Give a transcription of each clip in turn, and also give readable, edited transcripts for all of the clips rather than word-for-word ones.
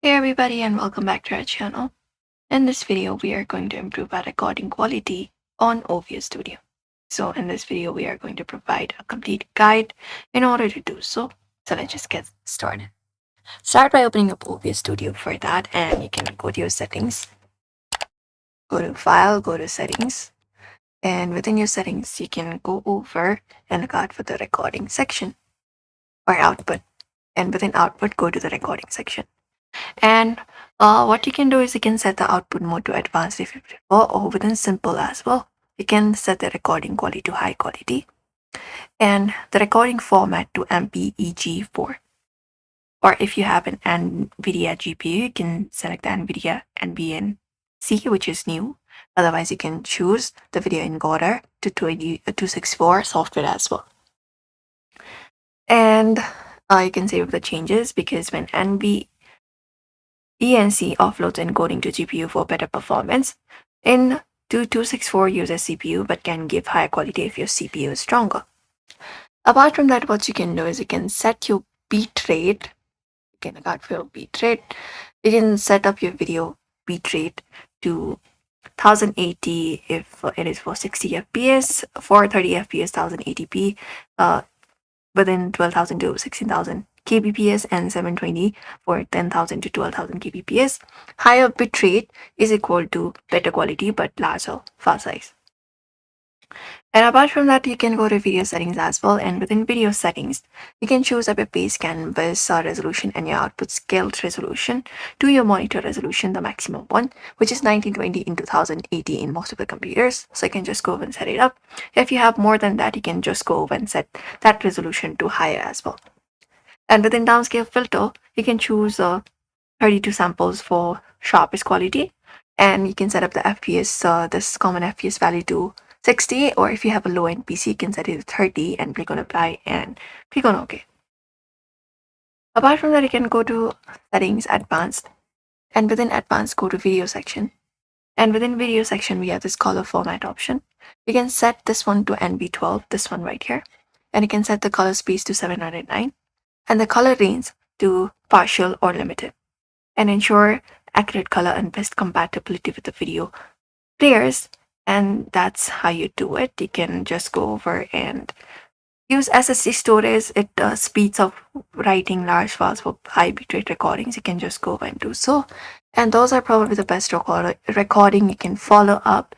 Hey everybody and welcome back to our channel. In this video, we are going to improve our recording quality on OBS Studio. So in this video, we are going to provide a complete guide in order to do so. So let's just get started. Start by opening up OBS Studio for that, and you can go to your settings, go to File, go to Settings, and within your settings, you can go over and look out for the recording section or output. And within output, go to the recording section. And what you can do is you can set the output mode to advanced if you prefer, or within simple as well. You can set the recording quality to high quality and the recording format to MPEG-4. Or if you have an NVIDIA GPU, you can select the NVIDIA NVNC, which is new. Otherwise, you can choose the video encoder to 264 software as well. And you can save the changes because when ENC offloads encoding to GPU for better performance. In 264 uses CPU but can give higher quality if your CPU is stronger. Apart from that, what you can do is you can set your bitrate. You can account for your bitrate. You can set up your video bitrate to 1080 if it is for 60 FPS, for 30 FPS 1080p, within 12,000 to 16,000 kbps, and 720 for 10,000 to 12,000 kbps. Higher bitrate is equal to better quality but larger file size. And apart from that, you can go to video settings as well, and within video settings, you can choose up your base canvas resolution and your output scale resolution to your monitor resolution, the maximum one, which is 1920 into 1080 in most of the computers. So you can just go over and set it up. If you have more than that, you can just go over and set that resolution to higher as well. And within downscale filter, you can choose 32 samples for sharpest quality, and you can set up the FPS, this common FPS value to 60, or if you have a low-end PC, you can set it to 30 and click on apply and click on OK. Apart from that, you can go to settings, advanced, and within advanced, go to video section. And within video section, we have this color format option. You can set this one to NV12, this one right here, and you can set the color space to 709 and the color range to partial or limited, and ensure accurate color and best compatibility with the video players. And that's how you do it. You can just go over and use SSD storage. It speeds up writing large files for high bitrate recordings. You can just go over and do so. And those are probably the best recording you can follow up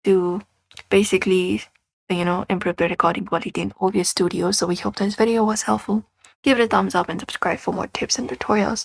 to basically, improve the recording quality in OBS Studio. So we hope this video was helpful. Give it a thumbs up and subscribe for more tips and tutorials.